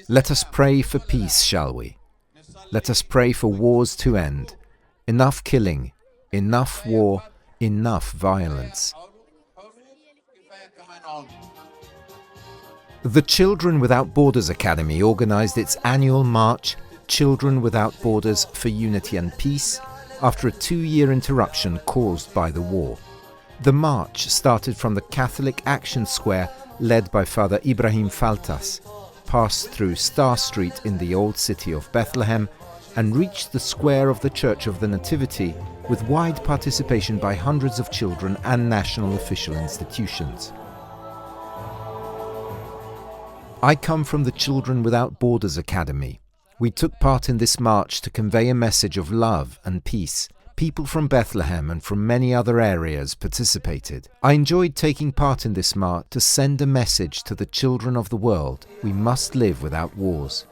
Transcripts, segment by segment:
Let us pray for peace, shall we? Let us pray for wars to end. Enough killing, enough war, enough violence. The Children Without Borders Academy organized its annual march, Children Without Borders for Unity and Peace, after a 2-year interruption caused by the war. The march started from the Catholic Action Square led by Father Ibrahim Faltas, passed through Star Street in the old city of Bethlehem, and reached the square of the Church of the Nativity with wide participation by hundreds of children and national official institutions. I come from the Children Without Borders Academy. We took part in this march to convey a message of love and peace. People from Bethlehem and from many other areas participated. I enjoyed taking part in this march to send a message to the children of the world. We must live without wars.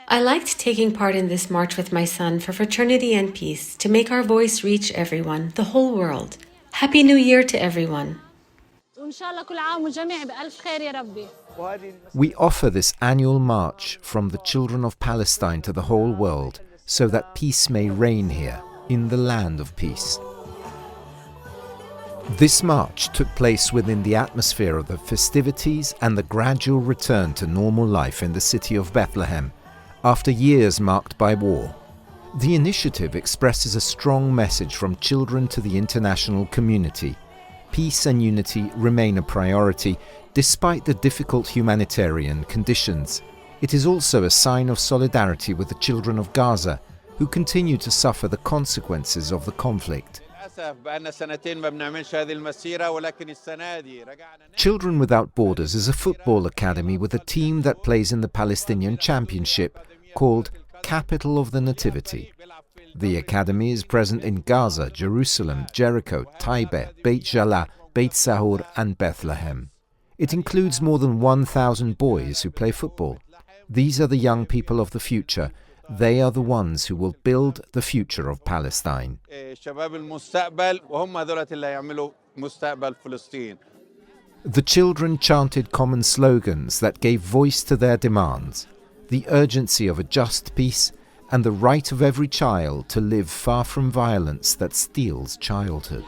I liked taking part in this march with my son for fraternity and peace, to make our voice reach everyone, the whole world. Happy New Year to everyone. We offer this annual march from the children of Palestine to the whole world, so that peace may reign here, in the land of peace. This march took place within the atmosphere of the festivities and the gradual return to normal life in the city of Bethlehem, after years marked by war. The initiative expresses a strong message from children to the international community. Peace and unity remain a priority, despite the difficult humanitarian conditions. It is also a sign of solidarity with the children of Gaza, who continue to suffer the consequences of the conflict. Children Without Borders is a football academy with a team that plays in the Palestinian Championship, called Capital of the Nativity. The academy is present in Gaza, Jerusalem, Jericho, Taibe, Beit Jala, Beit Sahur and Bethlehem. It includes more than 1,000 boys who play football. These are the young people of the future. They are the ones who will build the future of Palestine. The children chanted common slogans that gave voice to their demands: the urgency of a just peace and the right of every child to live far from violence that steals childhood.